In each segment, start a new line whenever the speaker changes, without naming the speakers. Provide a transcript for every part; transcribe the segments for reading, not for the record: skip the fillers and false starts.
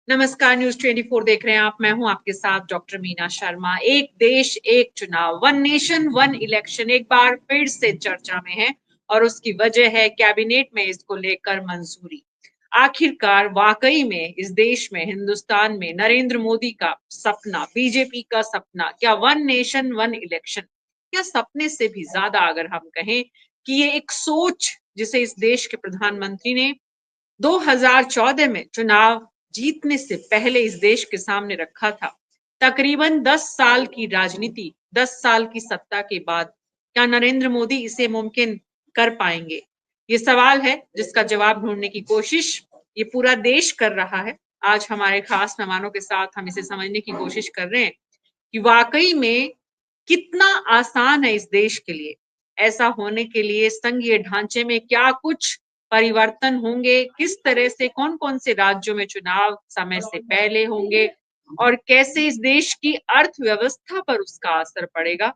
नमस्कार, न्यूज 24 देख रहे हैं आप। मैं हूं आपके साथ डॉक्टर मीना शर्मा। एक देश एक चुनाव, वन नेशन वन इलेक्शन एक बार फिर से चर्चा में है और उसकी वजह है कैबिनेट में इसको लेकर मंजूरी। आखिरकार वाकई में इस देश में, हिंदुस्तान में नरेंद्र मोदी का सपना, बीजेपी का सपना, क्या वन नेशन वन इलेक्शन, क्या सपने से भी ज्यादा अगर हम कहें कि ये एक सोच जिसे इस देश के प्रधानमंत्री ने 2014 में चुनाव जीतने से पहले इस देश के सामने रखा था। तकरीबन 10 साल की राजनीति, 10 साल की सत्ता के बाद क्या नरेंद्र मोदी इसे मुमकिन कर पाएंगे? ये सवाल है जिसका जवाब ढूंढने की कोशिश ये पूरा देश कर रहा है। आज हमारे खास मेहमानों के साथ हम इसे समझने की कोशिश कर रहे हैं कि वाकई में कितना आसान है इस देश के लिए। ऐसा होने के लिए संघीय ढांचे में क्या कुछ परिवर्तन होंगे, किस तरह से, कौन कौन से राज्यों में चुनाव समय से पहले होंगे और कैसे इस देश की अर्थव्यवस्था पर उसका असर पड़ेगा।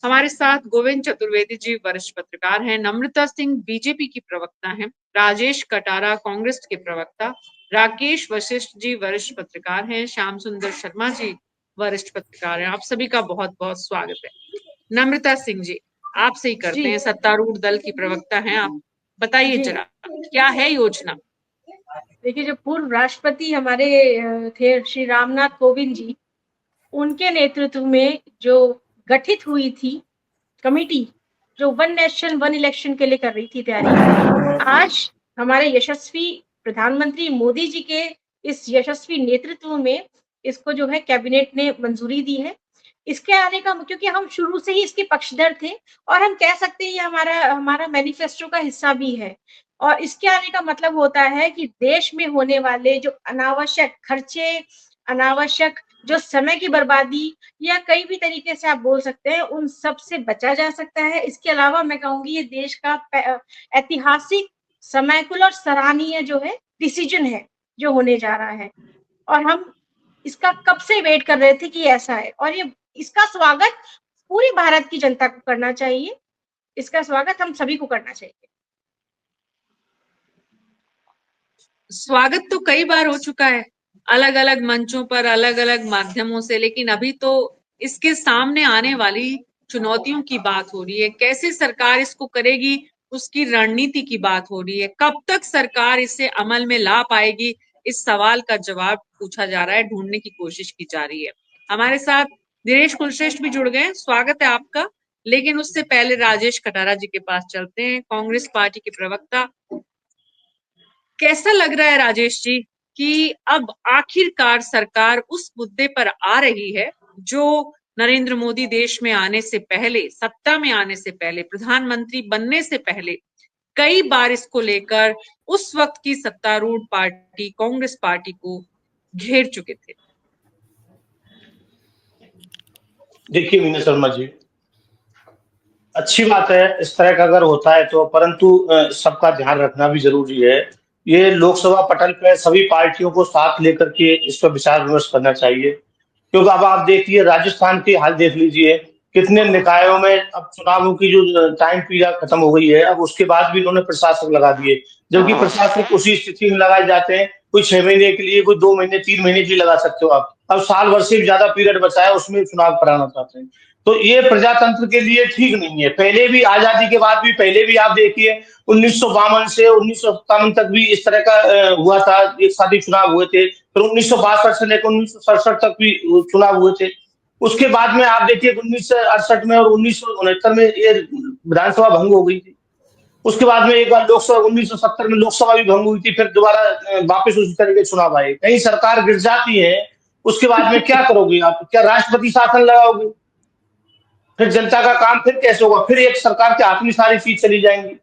हमारे साथ गोविंद चतुर्वेदी जी वरिष्ठ पत्रकार हैं, नम्रता सिंह बीजेपी की प्रवक्ता हैं, राजेश कटारा कांग्रेस के प्रवक्ता, राकेश वशिष्ठ जी वरिष्ठ पत्रकार हैं, श्याम सुंदर शर्मा जी वरिष्ठ पत्रकार हैं। आप सभी का बहुत बहुत स्वागत है। नम्रता सिंह जी, आपसे ही करते
जी
हैं, सत्तारूढ़ दल की प्रवक्ता हैं आप, बताइए
जी
जरा क्या है योजना।
देखिए, जो पूर्व राष्ट्रपति हमारे थे श्री रामनाथ कोविंद जी, उनके नेतृत्व में जो गठित हुई थी कमेटी, जो वन नेशन वन इलेक्शन के लिए कर रही थी तैयारी, आज हमारे यशस्वी प्रधानमंत्री मोदी जी के इस यशस्वी नेतृत्व में इसको जो है कैबिनेट ने मंजूरी दी है। इसके आने का, क्योंकि हम शुरू से ही इसके पक्षधर थे और हम कह सकते हैं ये हमारा हमारा मैनिफेस्टो का हिस्सा भी है। और इसके आने का मतलब होता है कि देश में होने वाले जो अनावश्यक खर्चे, अनावश्यक जो समय की बर्बादी, या कई भी तरीके से आप बोल सकते हैं, उन सब से बचा जा सकता है। इसके अलावा मैं कहूंगी ये देश का ऐतिहासिक, समयकुल और सराहनीय जो है डिसीजन है जो होने जा रहा है। और हम इसका कब से वेट कर रहे थे कि ऐसा है, और ये इसका स्वागत पूरी भारत की जनता को करना चाहिए। इसका स्वागत हम सभी को करना चाहिए।
स्वागत तो कई बार हो चुका है, अलग अलग मंचों पर, अलग अलग माध्यमों से, लेकिन अभी तो इसके सामने आने वाली चुनौतियों की बात हो रही है। कैसे सरकार इसको करेगी, उसकी रणनीति की बात हो रही है। कब तक सरकार इसे अमल में ला पाएगी, इस सवाल का जवाब पूछा जा रहा है, ढूंढने की कोशिश की जा रही है। हमारे साथ दिनेश कुलश्रेष्ठ भी जुड़ गए, स्वागत है आपका। लेकिन उससे पहले राजेश कटारा जी के पास चलते हैं, कांग्रेस पार्टी के प्रवक्ता। कैसा लग रहा है राजेश जी कि अब आखिरकार सरकार उस मुद्दे पर आ रही है जो नरेंद्र मोदी देश में आने से पहले, सत्ता में आने से पहले, प्रधानमंत्री बनने से पहले कई बार इसको लेकर उस वक्त की सत्तारूढ़ पार्टी कांग्रेस पार्टी को घेर चुके थे।
देखिए मीना शर्मा जी, अच्छी बात है इस तरह का अगर होता है तो, परंतु सबका ध्यान रखना भी जरूरी है। ये लोकसभा पटल पे सभी पार्टियों को साथ लेकर के इस पर विचार विमर्श करना चाहिए, क्योंकि अब आप देखिए राजस्थान के हाल देख लीजिए, कितने निकायों में अब चुनावों की जो टाइम पीरियड खत्म हो गई है, अब उसके बाद भी इन्होंने प्रशासक लगा दिए, जबकि प्रशासक उसी स्थिति में लगाए जाते हैं। कोई 6 महीने के लिए, कोई 2 महीने 3 महीने के लिए लगा सकते हो आप, अब साल भर से ज्यादा पीरियड बचा है उसमें चुनाव कराना चाहते हैं। तो ये प्रजातंत्र के लिए ठीक नहीं है। पहले भी, आजादी के बाद भी, पहले भी आप देखिए 1952 से 1957 तक भी इस तरह का हुआ था, एक साथ ही चुनाव हुए थे। फिर 1962 से लेकर 1967 तक भी चुनाव हुए थे। उसके बाद में आप देखिए 1968 में और 1969 में ये विधानसभा भंग हो गई थी। उसके बाद में एक बार लोकसभा 1970 में लोकसभा भी भंग हुई थी, फिर दोबारा वापस उसी तरह के चुनाव आए। कहीं सरकार गिर जाती है, उसके बाद में क्या करोगे आप? क्या राष्ट्रपति शासन लगाओगे? फिर जनता का काम फिर कैसे होगा? फिर एक सरकार के हाथ में सारी चीज चली जाएंगी।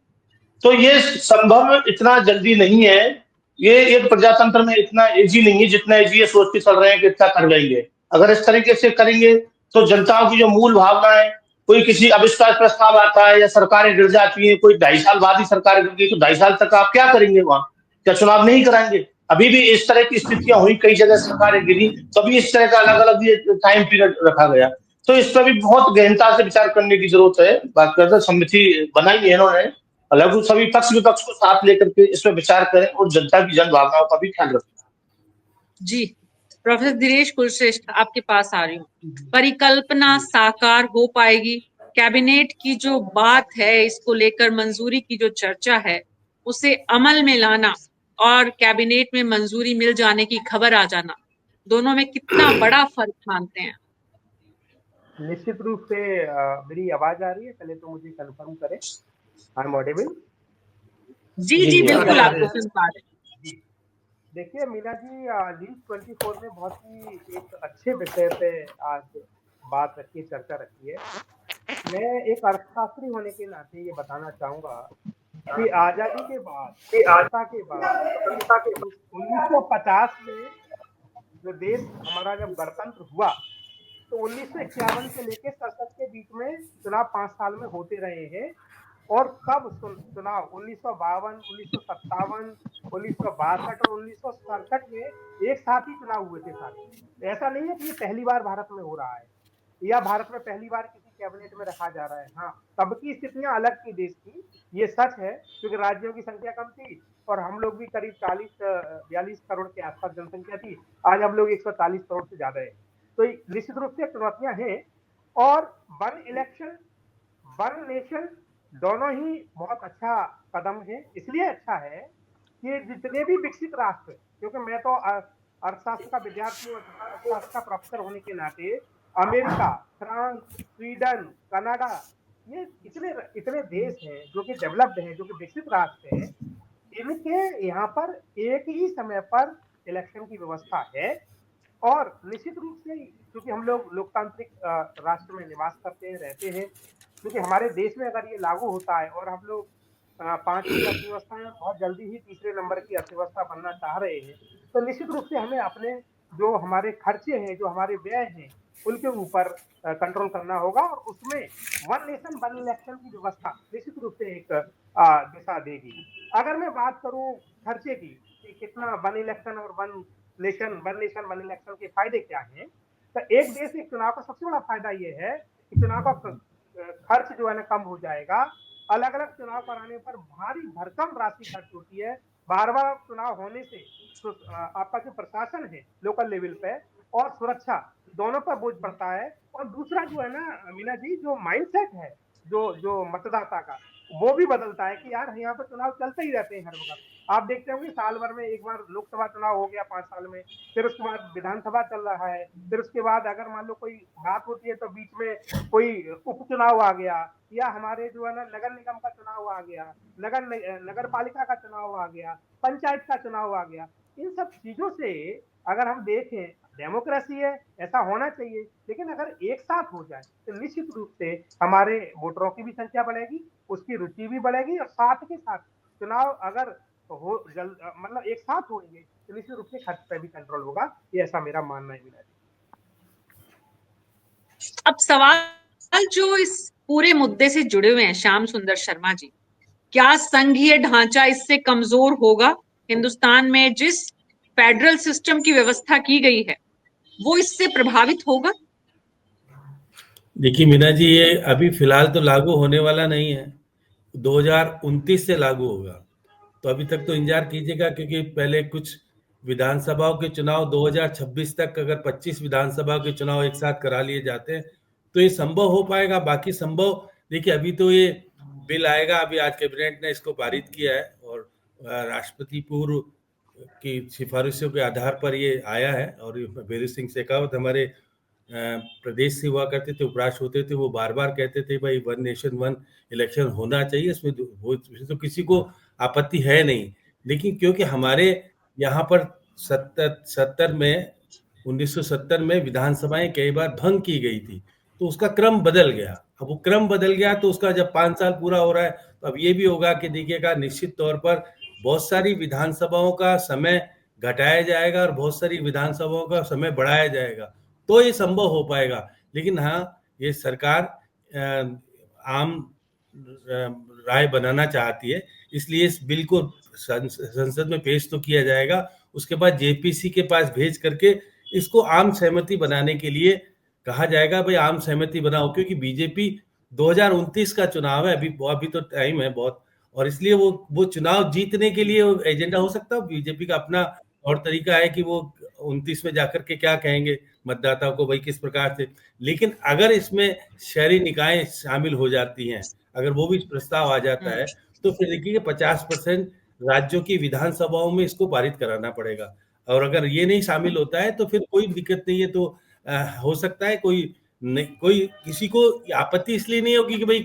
तो ये संभव इतना जल्दी नहीं है। ये एक प्रजातंत्र में इतना इजी नहीं है जितना इजी ये सोच के चल रहे हैं कि इतना कर लेंगे। अगर इस तरीके से करेंगे तो जनताओं की जो मूल भावना है, कोई किसी आविष्कार प्रस्ताव आता है या सरकारें गिर जाती है, कोई 2.5 साल बाद ही सरकार गिर गई, तो 2.5 साल तक आप क्या करेंगे वहां? क्या चुनाव नहीं कराएंगे? अभी भी इस तरह की स्थितियां हुई, कई जगह सरकारें गिरी, तभी इस तरह का अलग अलग ये टाइम पीरियड रखा गया। तो इस पर भी बहुत गहनता से विचार करने की जरूरत है। बाकायदा समिति बनाई है इन्होंने, अलग सभी पक्ष विपक्ष को साथ लेकर के इस पर विचार करें और जनता की जन भावनाओं का भी ख्याल रखें।
जी, प्रोफेसर दिनेश कुलश्रेष्ठ आपके पास आ रही हूँ। परिकल्पना साकार हो पाएगी? कैबिनेट की जो बात है, इसको लेकर मंजूरी की जो चर्चा है, उसे अमल में लाना और कैबिनेट में मंजूरी मिल जाने की खबर आ जाना, दोनों में कितना बड़ा फर्क मानते हैं?
निश्चित रूप से मेरी आवाज आ रही है? पहले तो मुझे कंफर्म करें, आई एम ऑडिबल?
जी
जी
जी,
जी
बिल्कुल
आ रही
आपको
है।
सुन पा रहे हैं।
जी, देखिए मीना जी, न्यूज़ 24 में बहुत ही एक अच्छे विषय पे आज बात रखी है, चर्चा रखी है। मैं एक अर्थशास्त्री होने के नाते ये बताना चाहूँगा कि आज़ादी के बाद, स्वतंत्रता के बाद 1950 में जो देश हमारा जब गणतंत्र हुआ, तो 1951 से लेके 67 के बीच में चुनाव 5 साल में होते रहे हैं। और कब चुनाव 1952, 1957, 1962 और 1967 में एक साथ ही चुनाव हुए थे सारे। ऐसा नहीं है कि ये पहली बार भारत में हो रहा है या भारत में पहली बार किसी कैबिनेट में रखा जा रहा है। हाँ, तब की स्थितियां अलग थी देश की, ये सच है, क्योंकि राज्यों की संख्या कम थी और हम लोग भी करीब 40-42 करोड़ के आसपास जनसंख्या थी। आज हम लोग 140 करोड़ से ज्यादा है। तो निश्चित रूप से चुनौतियां हैं। और वन इलेक्शन, वन नेशन, दोनों ही बहुत अच्छा कदम है। इसलिए अच्छा है कि जितने भी विकसित राष्ट्र, क्योंकि मैं तो अर्थशास्त्र का विद्यार्थी हूँ, अर्थशास्त्र का प्रोफेसर होने के नाते अमेरिका, फ्रांस, स्वीडन, कनाडा, ये इतने इतने देश हैं जो कि डेवलप्ड हैं, जो कि विकसित राष्ट्र हैं, इनके यहाँ पर एक ही समय पर इलेक्शन की व्यवस्था है। और निश्चित रूप से क्योंकि हम लोग लोकतांत्रिक राष्ट्र में निवास करते हैं, रहते हैं, क्योंकि हमारे देश में अगर ये लागू होता है और हम लोग 5वीं अर्थव्यवस्था में बहुत जल्दी ही तीसरे नंबर की अर्थव्यवस्था बनना चाह रहे हैं, तो निश्चित रूप से हमें अपने जो हमारे खर्चे हैं, जो हमारे व्यय हैं, उनके ऊपर कंट्रोल करना होगा। और उसमें वन नेशन वन इलेक्शन की व्यवस्था निश्चित रूप से एक दिशा देगी। अगर मैं बात करूं खर्चे की कि कितना वन इलेक्शन और वन नेशन वन इलेक्शन के फायदे क्या हैं, तो एक देश एक चुनाव का सबसे बड़ा फायदा ये है कि चुनाव का खर्च जो है ना कम हो जाएगा। अलग अलग चुनाव कराने पर भारी भरकम राशि खर्च होती है। बार बार चुनाव होने से तो आपका जो प्रशासन है लोकल लेवल पे और सुरक्षा, दोनों पर बोझ पड़ता है। और दूसरा जो है ना मीना जी, जो माइंडसेट है जो जो मतदाता का, वो भी बदलता है कि यार यहाँ पर चुनाव चलते ही रहते हैं हर वक्त। आप देखते होंगे साल भर में एक बार लोकसभा चुनाव हो गया 5 साल में, फिर उसके बाद विधानसभा चल रहा है, फिर उसके बाद अगर मान लो कोई बात होती है तो बीच में कोई उपचुनाव आ गया, या हमारे जो है ना नगर निगम का चुनाव आ गया, नगर पालिका का चुनाव आ गया, पंचायत का चुनाव आ गया। इन सब चीजों से अगर हम देखें, डेमोक्रेसी है, ऐसा होना चाहिए, लेकिन अगर एक साथ हो जाए तो निश्चित रूप से हमारे वोटरों की भी संख्या बढ़ेगी, उसकी रुचि भी बढ़ेगी, और साथ के साथ चुनाव अगर हो मतलब एक साथ होंगे तो निश्चित रूप से खर्च पे भी कंट्रोल होगा। ये ऐसा मेरा मानना है।
अब सवाल जो इस पूरे मुद्दे से जुड़े हुए हैं श्याम सुंदर शर्मा जी, क्या संघीय ढांचा इससे कमजोर होगा? हिंदुस्तान में जिस फेडरल सिस्टम की व्यवस्था की गई है, वो इससे प्रभावित होगा?
देखिए मीना जी, ये अभी फिलहाल तो लागू होने वाला नहीं है, 2029 से लागू होगा। तो अभी तक तो इंतजार कीजिएगा, क्योंकि पहले कुछ विधानसभाओं के चुनाव 2026 तक, अगर 25 विधानसभा के चुनाव एक साथ करा लिए जाते हैं तो ये संभव हो पाएगा। बाकी संभव, देखिए अभी तो ये बिल आएगा, अभी आज कैबिनेट ने इसको पारित किया है और राष्ट्रपति पूर्व की सिफारिशों के आधार पर ये आया है। और वीर सिंह शेखावत हमारे प्रदेश से हुआ करते थे, उपराष्ट्र होते थे, वो बार बार कहते थे भाई वन नेशन वन इलेक्शन होना चाहिए, इसमें तो किसी को आपत्ति है नहीं। लेकिन क्योंकि हमारे यहाँ पर 1970 में विधानसभाएं कई बार भंग की गई थी, तो उसका क्रम बदल गया। अब वो क्रम बदल गया तो उसका जब 5 साल पूरा हो रहा है, तो अब ये भी होगा कि देखिएगा निश्चित तौर पर बहुत सारी विधानसभाओं का समय घटाया जाएगा और बहुत सारी विधानसभाओं का समय बढ़ाया जाएगा, तो ये संभव हो पाएगा। लेकिन हाँ, ये सरकार आम राय बनाना चाहती है, इसलिए इस बिल को संसद में पेश तो किया जाएगा, उसके बाद जेपीसी के पास भेज करके इसको आम सहमति बनाने के लिए कहा जाएगा, भाई आम सहमति बनाओ, क्योंकि बीजेपी 2029 का चुनाव है, अभी तो टाइम है बहुत, और इसलिए वो चुनाव जीतने के लिए एजेंडा हो सकता है बीजेपी का अपना और तरीका है कि वो 29 में जाकर के क्या कहेंगे मतदाताओं को, भाई किस प्रकार से। लेकिन अगर इसमें शहरी निकाय शामिल हो जाती हैं, अगर वो भी प्रस्ताव आ जाता है, तो फिर देखिए 50% राज्यों की विधानसभाओं में इसको पारित कराना पड़ेगा। और अगर ये नहीं शामिल होता है तो फिर कोई दिक्कत नहीं है। तो हो सकता है कोई किसी को आपत्ति इसलिए नहीं होगी कि भाई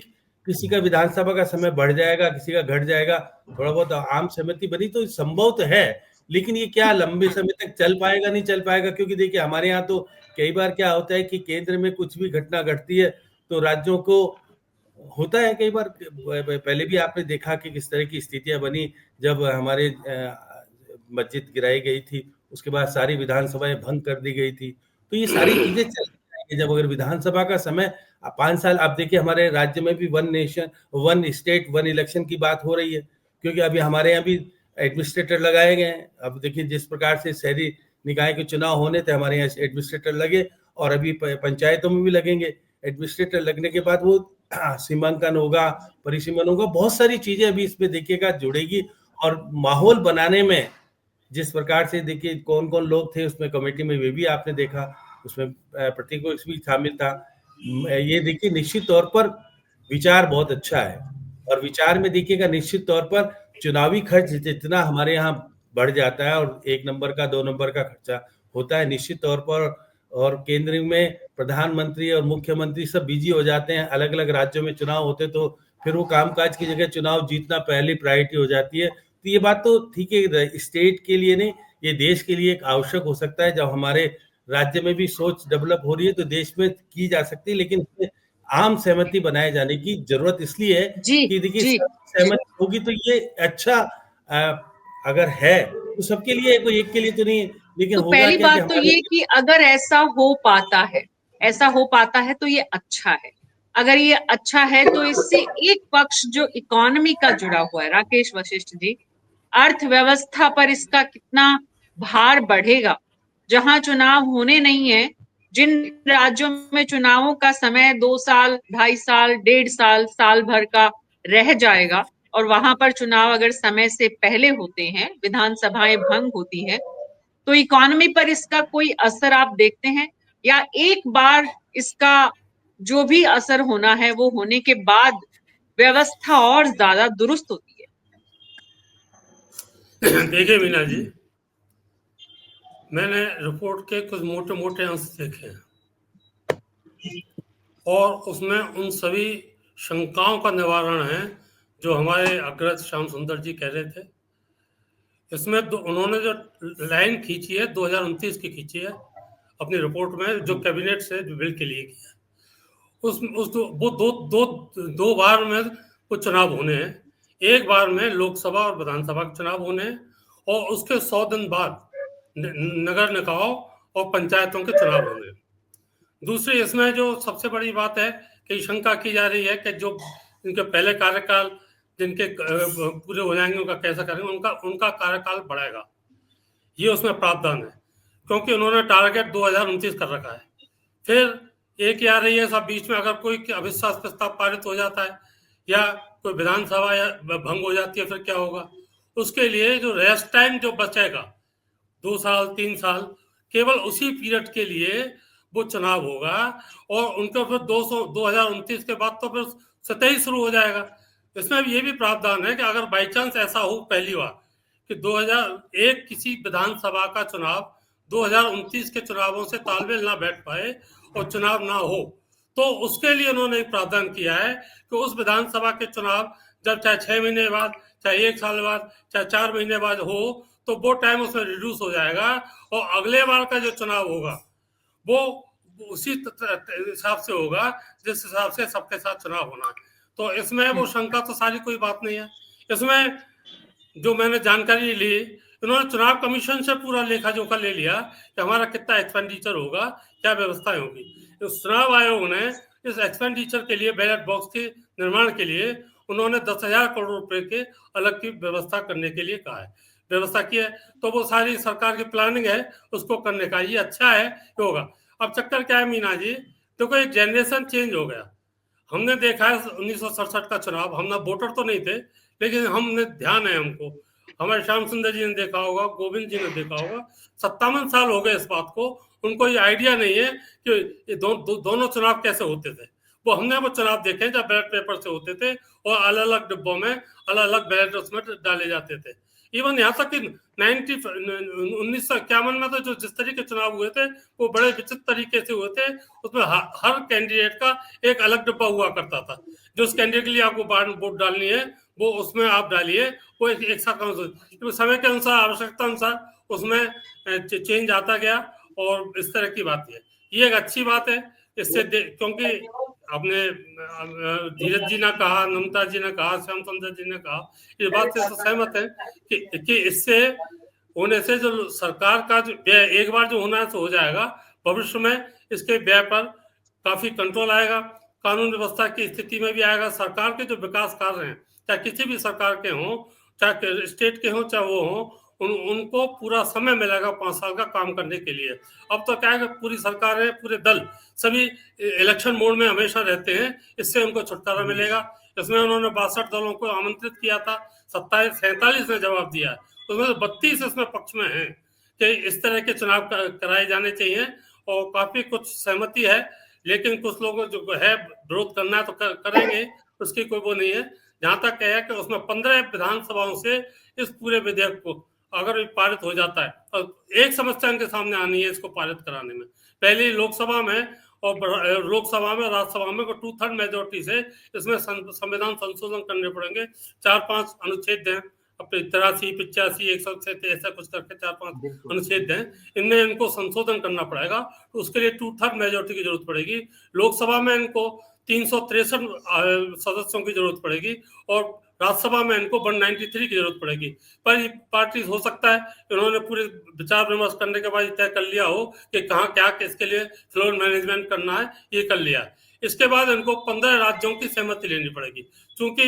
किसी का विधानसभा का समय बढ़ जाएगा, किसी का घट जाएगा, थोड़ा बहुत आम सहमति बनी तो संभव तो है। लेकिन ये क्या लंबे समय तक चल पाएगा, नहीं चल पाएगा? क्योंकि देखिए हमारे यहाँ तो कई बार क्या होता है कि केंद्र में कुछ भी घटना घटती है तो राज्यों को होता है कई बार। पहले भी आपने देखा कि किस तरह की स्थितियां बनी जब हमारे मस्जिद गिराई गई थी, उसके बाद सारी विधानसभाएं भंग कर दी गई थी। तो ये सारी चीजें चलती रहेंगी। जब अगर विधानसभा का समय 5 साल, आप देखिए हमारे राज्य में भी 1 नेशन 1 स्टेट 1 इलेक्शन की बात हो रही है, क्योंकि अभी हमारे यहाँ भी एडमिनिस्ट्रेटर लगाए गए हैं। अब देखिए जिस प्रकार से शहरी निकाय के चुनाव होने थे, हमारे यहाँ एडमिनिस्ट्रेटर लगे और अभी पंचायतों में भी लगेंगे। एडमिनिस्ट्रेटर लगने के बाद वो सीमांकन होगा, परिसीमन होगा, बहुत सारी चीजें अभी इसमें देखिएगा जुड़ेगी। और माहौल बनाने में जिस प्रकार से देखिए कौन कौन लोग थे उसमें कमेटी में, वे भी आपने देखा, उसमें प्रतीक भी शामिल था। ये देखिए निश्चित तौर पर विचार बहुत अच्छा है। और विचार में देखिएगा निश्चित तौर पर चुनावी खर्च जितना हमारे यहाँ बढ़ जाता है और 1 नंबर का 2 नंबर का खर्चा होता है निश्चित तौर पर, और केंद्र में प्रधानमंत्री और मुख्यमंत्री सब बिजी हो जाते हैं, अलग अलग राज्यों में चुनाव होते, तो फिर वो कामकाज की जगह चुनाव जीतना पहली प्रायोरिटी हो जाती है। तो ये बात तो ठीक है, स्टेट के लिए नहीं, ये देश के लिए एक आवश्यक हो सकता है। जब हमारे राज्य में भी सोच डेवलप हो रही है तो देश में की जा सकती है, लेकिन आम सहमति बनाए जाने की जरूरत इसलिए है कि देखिए सहमति होगी तो ये अच्छा अगर है तो सबके लिए, कोई एक के लिए तो नहीं है। लेकिन
तो
होगा
पहली
क्या
बात तो ये कि अगर ऐसा हो पाता है तो ये अच्छा है। अगर ये अच्छा है तो इससे एक पक्ष जो इकोनॉमी का जुड़ा हुआ है, राकेश वशिष्ठ जी, अर्थव्यवस्था पर इसका कितना भार बढ़ेगा। जहां चुनाव होने नहीं है, जिन राज्यों में चुनावों का समय 2 साल, 2.5 साल, 1.5 साल, साल भर का रह जाएगा, और वहां पर चुनाव अगर समय से पहले होते हैं, विधानसभाएं भंग होती है, तो इकोनॉमी पर इसका कोई असर आप देखते हैं? या एक बार इसका जो भी असर होना है वो होने के बाद व्यवस्था और ज्यादा दुरुस्त होती है?
देखिए मीना जी, मैंने रिपोर्ट के कुछ मोटे मोटे अंश देखे हैं और उसमें उन सभी शंकाओं का निवारण है जो हमारे अग्रज श्याम सुंदर जी कह रहे थे। इसमें उन्होंने जो लाइन खींची है 2029 की खींची है अपनी रिपोर्ट में, जो कैबिनेट से बिल के लिए किया, वो दो बार में वो चुनाव होने हैं। एक बार में लोकसभा और विधानसभा के चुनाव होने हैं और उसके 100 दिन बाद नगर निकाय और पंचायतों के चुनाव होंगे। दूसरी इसमें जो सबसे बड़ी बात है कि शंका की जा रही है कि जो इनके पहले कार्यकाल जिनके पूरे हो जाएंगे उनका कैसा करेंगे, उनका कार्यकाल बढ़ेगा, ये उसमें प्रावधान है, क्योंकि उन्होंने टारगेट 2029 कर रखा है। फिर एक आ रही है सब बीच में, अगर कोई अविश्वास प्रस्ताव पारित हो जाता है या कोई विधानसभा या भंग हो जाती है, फिर क्या होगा? उसके लिए जो रेस्ट टाइम जो बचेगा 2 साल 3 साल, केवल उसी पीरियड के लिए वो चुनाव होगा और उनका फिर 2029 के बाद तो फिर सतह ही शुरू हो जाएगा। इसमें ये भी प्रावधान है कि अगर बाई चांस ऐसा हो पहली बार कि 2001 किसी विधानसभा का चुनाव 2029 के चुनावों से तालमेल ना बैठ पाए और चुनाव ना हो, तो उसके लिए उन्होंने एक प्रावधान किया है कि उस विधानसभा के चुनाव जब चाहे 6 महीने बाद, चाहे 1 साल बाद, चाहे 4 महीने बाद हो, तो वो टाइम उसमें रिड्यूस हो जाएगा और अगले बार का जो चुनाव होगा वो उसी हिसाब से होगा जिस हिसाब से सबके साथ चुनाव होना है। तो इसमें वो शंका तो सारी कोई बात नहीं है। इसमें जो मैंने जानकारी ली, इन्होंने चुनाव कमीशन से पूरा लेखा जोखा ले लिया कि हमारा कितना एक्सपेंडिचर होगा, क्या व्यवस्थाएं होगी। इस चुनाव आयोग ने इस एक्सपेंडिचर के लिए बैलेट बॉक्स के निर्माण के लिए उन्होंने 10,000 करोड़ रुपए के अलग की व्यवस्था करने के लिए कहा है, व्यवस्था की है। तो वो सारी सरकार की प्लानिंग है उसको करने का, ये अच्छा है होगा। अब चक्कर क्या है मीना जी, देखो एक जनरेशन चेंज हो गया। हमने देखा है 1967 का चुनाव, हम ना वोटर तो नहीं थे लेकिन हमने ध्यान है हमको, हमारे श्याम सुंदर जी ने देखा होगा, गोविंद जी ने देखा होगा, 57 साल हो गए इस बात को, उनको ये आइडिया नहीं है कि ये दोनों चुनाव कैसे होते थे। हमने वो चुनाव देखे जब बैलेट पेपर से होते थे और अलग अलग डिब्बों में अलग अलग बैलेट उसमें डाले जाते थे। इवन यहाँ तक कि 1951 में तो जो जिस तरीके चुनाव हुए थे वो बड़े विचित्र तरीके से हुए थे। उसमें हर कैंडिडेट का एक अलग डिब्बा हुआ करता था, जो उस कैंडिडेट के लिए आपको वोट डालनी है वो उसमें आप डालिए, वो एक साथ तो समय के अनुसार, आवश्यकता अनुसार उसमें चेंज आता गया और इस तरह की बात है। ये एक अच्छी बात है इससे, क्योंकि आपने धीरज जी ने कहा, नमता जी ने कहा, श्याम सुंदर जी ने कहा, इस बात से सहमत है कि इससे होने से जो सरकार का जो व्यय एक बार जो होना है तो हो जाएगा, भविष्य में इसके व्यय पर काफी कंट्रोल आएगा, कानून व्यवस्था की स्थिति में भी आएगा। सरकार के जो विकास कार्य हैं, चाहे किसी भी सरकार के हों, चाहे स्टेट के हों, चाहे वो हों, उनको पूरा समय मिलेगा 5 साल का काम करने के लिए। अब तो क्या है कि पूरी सरकार है, पूरे दल सभी इलेक्शन मोड में हमेशा रहते हैं, इससे उनको छुटकारा मिलेगा। इसमें उन्होंने 62 दलों को आमंत्रित किया था, 47 ने जवाब दिया, उसमें 32 इसमें पक्ष में हैं कि इस तरह के चुनाव कराए जाने चाहिए और काफी कुछ सहमति है। लेकिन कुछ लोगों जो है विरोध करना है तो करेंगे, उसकी कोई वो नहीं है। जहां तक है कि उसमें 15 विधानसभाओं से इस पूरे विधेयक को अगर पारित हो जाता है, और एक समस्या इनके सामने आनी है इसको पारित कराने में। पहले लोकसभा में और राज्यसभा में 2/3 मेजोरिटी से इसमें संविधान संशोधन करने पड़ेंगे। 4-5 अनुच्छेद हैं, अपने 83, 85, 100 ऐसा कुछ करके 4-5 अनुच्छेद हैं, इनमें इनको संशोधन करना पड़ेगा। तो उसके लिए 2/3 मेजोरिटी की जरूरत पड़ेगी। लोकसभा में इनको 363 सदस्यों की जरूरत पड़ेगी और राज्यसभा में इनको 193 की जरूरत पड़ेगी। पर पार्टी हो सकता है इन्होंने पूरे विचार विमर्श करने के बाद तय कर लिया हो कि कहाँ क्या किसके लिए फ्लोर मैनेजमेंट करना है, ये कर लिया। इसके बाद इनको 15 राज्यों की सहमति लेनी पड़ेगी। चूंकि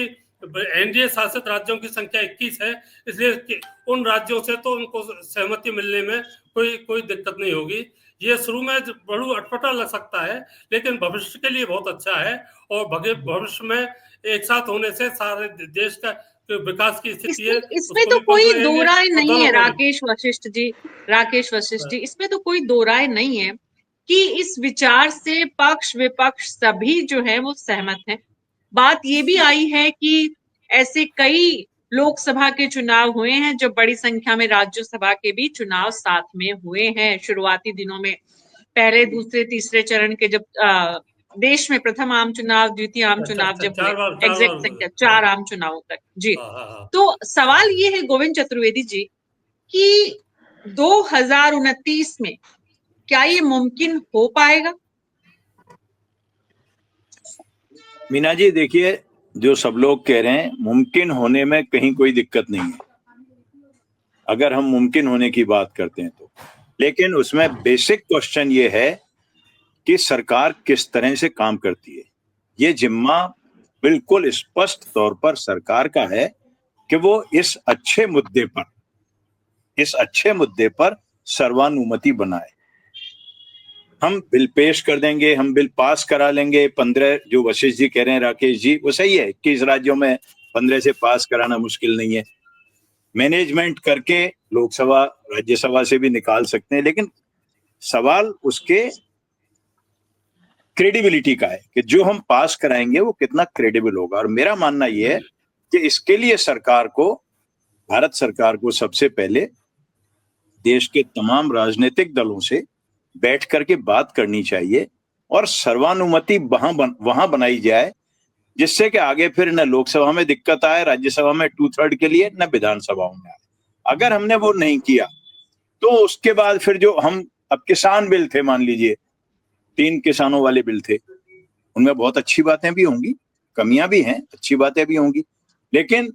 एनडीए शासित राज्यों की संख्या 21 है, इसलिए उन राज्यों से तो उनको सहमति मिलने में कोई दिक्कत नहीं होगी। ये शुरू में बड़ू अटपटा लग सकता है, लेकिन भविष्य के लिए बहुत अच्छा है और भविष्य में एक साथ होने से सारे देश का विकास की स्थिति है।
इसमें तो कोई दो राय नहीं है राकेश वशिष्ठ जी, इसमें तो कोई दो राय नहीं है कि इस विचार से पक्ष विपक्ष सभी जो है वो सहमत हैं। बात ये भी आई है कि ऐसे कई लोकसभा के चुनाव हुए हैं जब बड़ी संख्या में राज्यसभा के भी चुनाव साथ में हुए हैं शुरुआती दिनों में, पहले दूसरे तीसरे चरण के जब देश में प्रथम आम चुनाव, द्वितीय आम चुनाव जब एग्जैक्ट संख्या 4 आम चुनावों तक। जी, तो सवाल ये है गोविंद चतुर्वेदी जी कि 2029 में क्या ये मुमकिन हो पाएगा?
मीना जी देखिए, जो सब लोग कह रहे हैं मुमकिन होने में कहीं कोई दिक्कत नहीं है, अगर हम मुमकिन होने की बात करते हैं तो। लेकिन उसमें बेसिक क्वेश्चन ये है कि सरकार किस तरह से काम करती है। ये जिम्मा बिल्कुल स्पष्ट तौर पर सरकार का है कि वो इस अच्छे मुद्दे पर सर्वानुमति बनाए। हम बिल पेश कर देंगे, हम बिल पास करा लेंगे। 15 जो वशिष्ठ जी कह रहे हैं, राकेश जी, वो सही है। 21 राज्यों में 15 से पास कराना मुश्किल नहीं है। मैनेजमेंट करके लोकसभा राज्यसभा से भी निकाल सकते हैं, लेकिन सवाल उसके क्रेडिबिलिटी का है कि जो हम पास कराएंगे वो कितना क्रेडिबल होगा। और मेरा मानना यह है कि इसके लिए भारत सरकार को सबसे पहले देश के तमाम राजनीतिक दलों से बैठ करके बात करनी चाहिए और सर्वानुमति वहां बनाई जाए, जिससे कि आगे फिर न लोकसभा में दिक्कत आए, राज्यसभा में 2/3 के लिए, न विधानसभाओं में आए। अगर हमने वो नहीं किया तो उसके बाद फिर जो हम अब किसान बिल थे, मान लीजिए 3 किसानों वाले बिल थे, उनमें बहुत अच्छी बातें भी होंगी, कमियां भी हैं, अच्छी बातें भी होंगी, लेकिन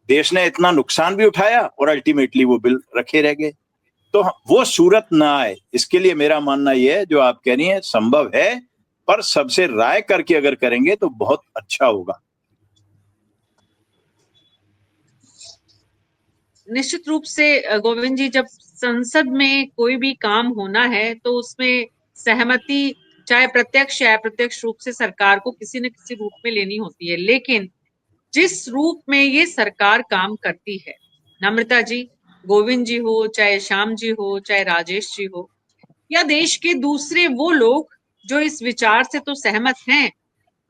देश ने इतना नुकसान भी उठाया और अल्टीमेटली वो बिल रखे रह गए। तो वो सूरत ना आए, इसके लिए मेरा मानना यह है, जो आप कह रही हैं संभव है, पर सबसे राय करके अगर करेंगे तो बहुत अच्छा होगा।
निश्चित रूप से गोविंद जी, जब संसद में कोई भी काम होना है तो उसमें सहमति चाहे प्रत्यक्ष या अप्रत्यक्ष रूप से सरकार को किसी न किसी रूप में लेनी होती है। लेकिन जिस रूप में ये सरकार काम करती है नम्रता जी, गोविंद जी हो, चाहे श्याम जी हो, चाहे राजेश जी हो, या देश के दूसरे वो लोग जो इस विचार से तो सहमत हैं,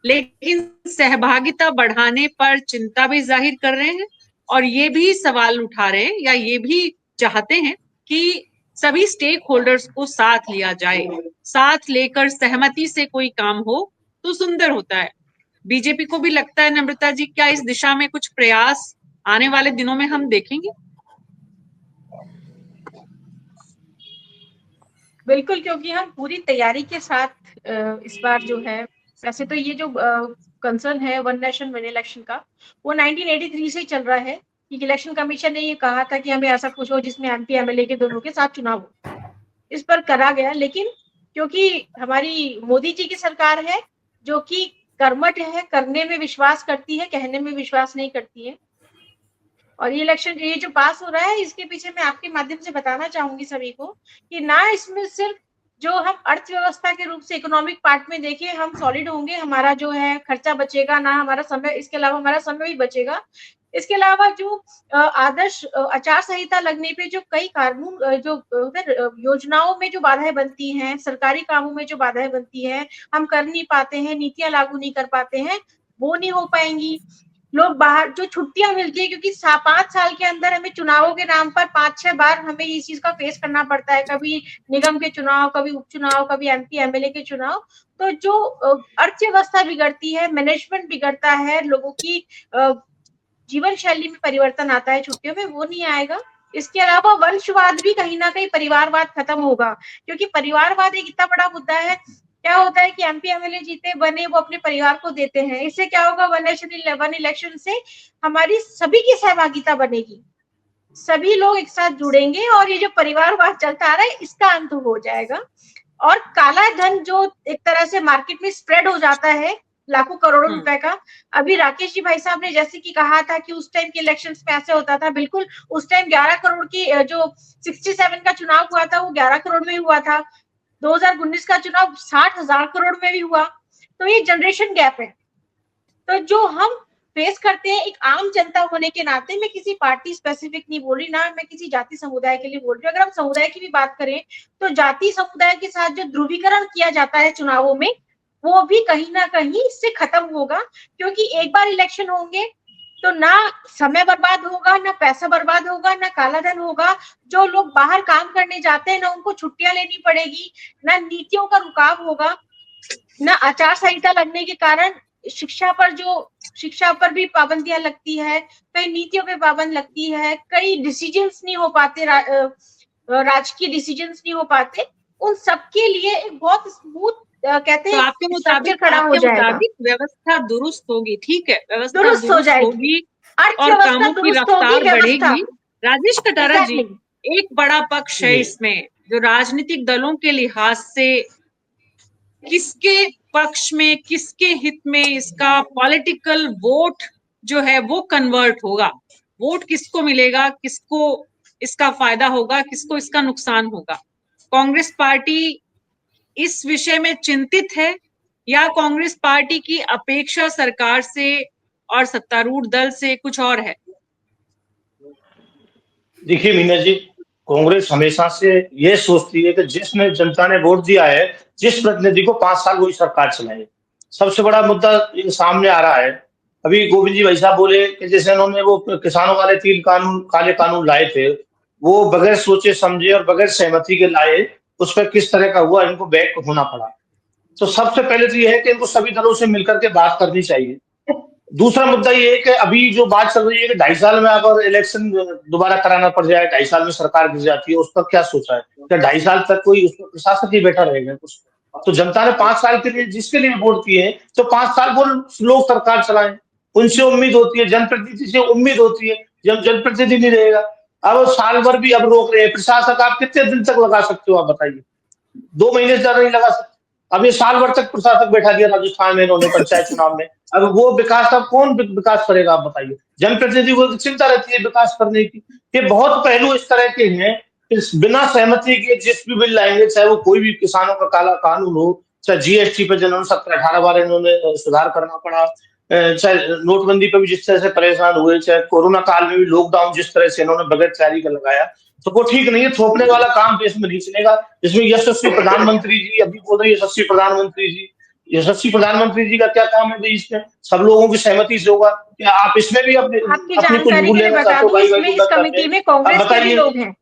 लेकिन सहभागिता बढ़ाने पर चिंता भी जाहिर कर रहे हैं और ये भी सवाल उठा रहे हैं या ये भी चाहते हैं कि सभी स्टेक होल्डर्स को साथ लिया जाए, साथ लेकर सहमति से कोई काम हो तो सुंदर होता है। बीजेपी को भी लगता है, नम्रता जी, क्या इस दिशा में कुछ प्रयास आने वाले दिनों में हम देखेंगे?
बिल्कुल, क्योंकि हम पूरी तैयारी के साथ इस बार जो है, वैसे तो ये जो कंसर्न है वन नेशन वन इलेक्शन का, वो 1983 से चल रहा है कि इलेक्शन कमीशन ने ये कहा था कि हमें ऐसा कुछ हो जिसमें एमपी एमएलए के दोनों के साथ चुनाव हो। इस पर करा गया, लेकिन क्योंकि हमारी मोदी जी की सरकार है जो कि कर्मठ है, करने में विश्वास करती है, कहने में विश्वास नहीं करती है, और ये इलेक्शन ये जो पास हो रहा है इसके पीछे मैं आपके माध्यम से बताना चाहूंगी सभी को कि ना इसमें सिर्फ जो हम अर्थव्यवस्था के रूप से इकोनॉमिक पार्ट में देखें हम सॉलिड होंगे, हमारा जो है खर्चा बचेगा, ना हमारा समय, इसके अलावा हमारा समय भी बचेगा। इसके अलावा जो आदर्श आचार संहिता लगने पे जो कई कानून जो योजनाओं में जो बाधाएं बनती हैं, सरकारी कामों में जो बाधाएं बनती हैं, हम कर नहीं पाते हैं, नीतियां लागू नहीं कर पाते हैं, वो नहीं हो पाएंगी। लोग बाहर जो छुट्टियां मिलती है, क्योंकि 5 साल के अंदर हमें चुनावों के नाम पर 5-6 बार हमें इस चीज का फेस करना पड़ता है, कभी निगम के चुनाव, कभी उपचुनाव, कभी एमपी एमएलए के चुनाव। तो जो अर्थव्यवस्था बिगड़ती है, मैनेजमेंट बिगड़ता है, लोगों की जीवन शैली में परिवर्तन आता है छुट्टियों में, वो नहीं आएगा। इसके अलावा वंशवाद भी कहीं ना कहीं, परिवारवाद खत्म होगा, क्योंकि परिवारवाद एक इतना बड़ा मुद्दा है। क्या होता है कि एमपी एमएलए जीते बने वो अपने परिवार को देते हैं, इससे क्या होगा, वन नेशन वन इलेक्शन से हमारी सभी की सहभागिता बनेगी, सभी लोग एक साथ जुड़ेंगे और ये जो परिवारवाद चलता आ रहा है इसका अंत हो जाएगा। और काला धन जो एक तरह से मार्केट में स्प्रेड हो जाता है लाखों करोड़ों रुपए का, अभी राकेश जी भाई साहब ने जैसे कि कहा था कि उस टाइम के इलेक्शंस में ऐसे होता था, बिल्कुल उस टाइम 11 करोड़ की जो 67 का चुनाव हुआ था वो 11 करोड़ में हुआ था, 2019 का चुनाव 60,000 करोड़ में भी हुआ। तो ये जनरेशन गैप है। तो जो हम फेस करते हैं एक आम जनता होने के नाते, मैं किसी पार्टी स्पेसिफिक नहीं बोल रही, ना मैं किसी जाति समुदाय के लिए बोल रही हूँ। अगर हम समुदाय की भी बात करें तो जाति समुदाय के साथ जो ध्रुवीकरण किया जाता है चुनावों में, वो भी कहीं ना कहीं इससे खत्म होगा, क्योंकि एक बार इलेक्शन होंगे तो ना समय बर्बाद होगा, ना पैसा बर्बाद होगा, ना काला धन होगा। जो लोग बाहर काम करने जाते हैं ना उनको छुट्टियां लेनी पड़ेगी, ना नीतियों का रुकाव होगा, ना आचार संहिता लगने के कारण शिक्षा पर भी पाबंदियां लगती है, कई नीतियों पे पाबंद लगती है, कई डिसीजंस नहीं हो पाते, राजकीय डिसीजंस नहीं हो पाते। उन सबके लिए एक बहुत स्मूथ कहते हैं
तो आपके मुताबिक व्यवस्था दुरुस्त होगी, ठीक है, व्यवस्था दुरुस्त हो जाएगी और कामों की रफ्तार बढ़ेगी। राजेश कटारा जी, एक बड़ा पक्ष है इसमें जो राजनीतिक दलों के लिहाज से किसके पक्ष में, किसके हित में इसका पॉलिटिकल वोट जो है वो कन्वर्ट होगा, वोट किसको मिलेगा, किसको इसका फायदा होगा, किसको इसका नुकसान होगा। कांग्रेस पार्टी इस विषय में चिंतित है या कांग्रेस पार्टी की अपेक्षा सरकार से और सत्तारूढ़ दल से कुछ और है?
देखिए मीना जी, कांग्रेस हमेशा से ये सोचती है कि जिसने जनता ने वोट दिया है, जिस प्रतिनिधि को 5 साल वही सरकार चलाए। सबसे बड़ा मुद्दा ये सामने आ रहा है। अभी गोविंद जी भाई साहब बोले कि जैसे उन्होंने वो किसानों वाले 3 काले कानून लाए थे, वो बगैर सोचे समझे और बगैर सहमति के लाए, उस पर किस तरह का हुआ, इनको बैक होना पड़ा। तो सबसे पहले तो ये है कि इनको सभी दलों से मिलकर के बात करनी चाहिए। दूसरा मुद्दा ये है कि अभी जो बात चल रही है कि 2.5 साल में अगर इलेक्शन दोबारा कराना पड़ जाए, 2.5 साल में सरकार गिर जाती है, उस पर क्या सोचा है? क्या 2.5 साल तक कोई उस पर प्रशासक ही बैठा रहेगा कुछ? तो जनता ने 5 साल के लिए जिसके लिए वोट किए तो 5 साल वो लोग सरकार चलाएं, उनसे उम्मीद होती है, जनप्रतिनिधि से उम्मीद होती है। जब जनप्रतिनिधि नहीं रहेगा, अब साल भर भी अब रोक रहे हैं प्रशासक, आप कितने दिन तक लगा सकते हो? आप बताइए, 2 महीने से ज्यादा नहीं लगा सकते। अब ये साल भर तक प्रशासक बैठा दिया राजस्थान में इन्होंने पंचायत चुनाव में, अब वो विकास, अब कौन विकास करेगा? आप बताइए। जनप्रतिनिधि को चिंता रहती है विकास करने की। ये बहुत पहलू इस तरह के हैं, बिना सहमति के जिस भी बिल लाएंगे, चाहे वो कोई भी किसानों का काला कानून हो, चाहे जीएसटी पे जिन्होंने 17-18 बार इन्होंने सुधार करना पड़ा, चाहे नोटबंदी पे भी जिस तरह से परेशान हुए, चाहे कोरोना काल में भी लॉकडाउन जिस तरह से इन्होंने बगैर तैयारी का लगाया, तो वो ठीक नहीं है। थोपने वाला काम देश में नहीं चलेगा। जिसमें यशस्वी प्रधानमंत्री जी अभी बोल रहे हैं, यशस्वी प्रधानमंत्री जी का क्या काम है देश में? सब लोगों की सहमति से होगा। क्या आप इसमें भी अपनी
आपकी
कुछ
जानकारी
भूल
के लिए
लेना
बता
चाहते हो?
दूं,
भाई
इसमें इस कमेटी में कांग्रेस के भी लोग हैं।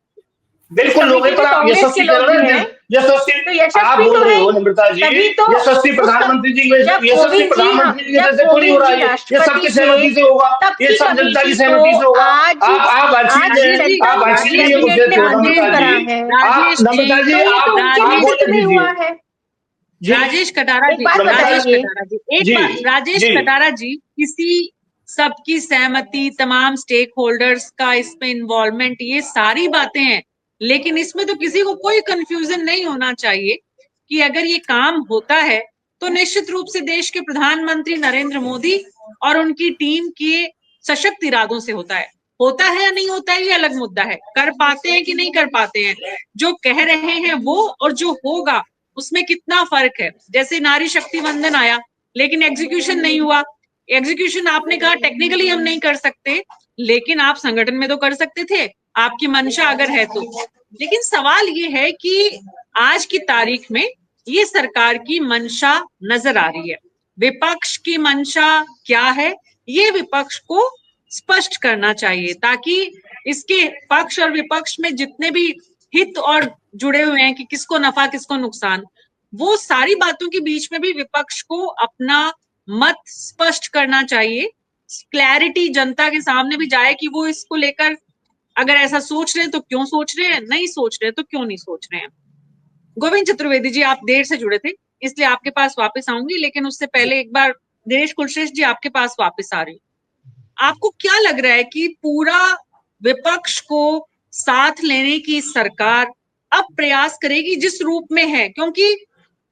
बिल्कुल लोग हैं, पर आप यशस्वी कह रहे हैं, यशस्वी आप बोल रहे हो नम्रता जी, यशस्वी प्रधानमंत्री जी की वजह से थोड़ी हो रहा है, ये सबकी सहमति से होगा, ये सब जनता की सहमति से होगा। आप बातचीत में ये मुद्दे थे नम्रता जी, नम्रता जी आप बोले दीजिए।
राजेश कटारा जी, राजेश कटारा जी, किसी सबकी सहमति, तमाम स्टेक होल्डर्स का इसमें इन्वॉल्वमेंट, ये सारी बातें हैं, लेकिन इसमें तो किसी को कोई कंफ्यूजन नहीं होना चाहिए कि अगर ये काम होता है तो निश्चित रूप से देश के प्रधानमंत्री नरेंद्र मोदी और उनकी टीम के सशक्त इरादों से होता है या नहीं होता है, ये अलग मुद्दा है। कर पाते हैं कि नहीं कर पाते हैं, जो कह रहे हैं वो और जो होगा उसमें कितना फर्क है। जैसे नारी शक्ति वंदन आया, लेकिन एग्जीक्यूशन नहीं हुआ। एग्जीक्यूशन आपने कहा टेक्निकली हम नहीं कर सकते, लेकिन आप संगठन में तो कर सकते थे, आपकी मंशा अगर है तो। लेकिन सवाल ये है कि आज की तारीख में ये सरकार की मंशा नजर आ रही है। विपक्ष की मंशा क्या है, ये विपक्ष को स्पष्ट करना चाहिए, ताकि इसके पक्ष और विपक्ष में जितने भी हित और जुड़े हुए हैं कि किसको नफा किसको नुकसान, वो सारी बातों के बीच में भी विपक्ष को अपना मत स्पष्ट करना चाहिए। क्लैरिटी जनता के सामने भी जाए कि वो इसको लेकर अगर ऐसा सोच रहे हैं तो क्यों सोच रहे हैं, नहीं सोच रहे हैं तो क्यों नहीं सोच रहे हैं। गोविंद चतुर्वेदी जी, आप देर से जुड़े थे इसलिए आपके पास वापस आऊंगी, लेकिन उससे पहले एक बार दिनेश कुलश्रेष्ठ जी आपके पास वापस आ रही हूँ। आपको क्या लग रहा है कि पूरा विपक्ष को साथ लेने की सरकार अब प्रयास करेगी जिस रूप में है? क्योंकि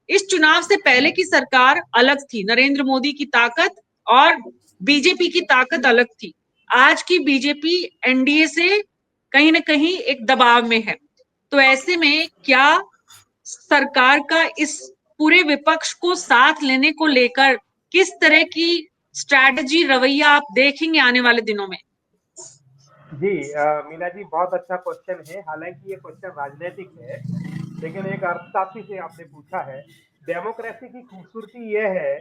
इस चुनाव से पहले की सरकार अलग थी, नरेंद्र मोदी की ताकत और बीजेपी की ताकत अलग थी। आज की बीजेपी एनडीए से कहीं ना कहीं एक दबाव में है, तो ऐसे में क्या सरकार का इस पूरे विपक्ष को साथ लेने को लेकर किस तरह की स्ट्रैटेजी, रवैया आप देखेंगे आने वाले दिनों में?
जी मीना जी, बहुत अच्छा क्वेश्चन है। हालांकि ये क्वेश्चन राजनीतिक है, लेकिन एक अर्थशास्त्री से आपने पूछा है। डेमोक्रेसी की खूबसूरती ये है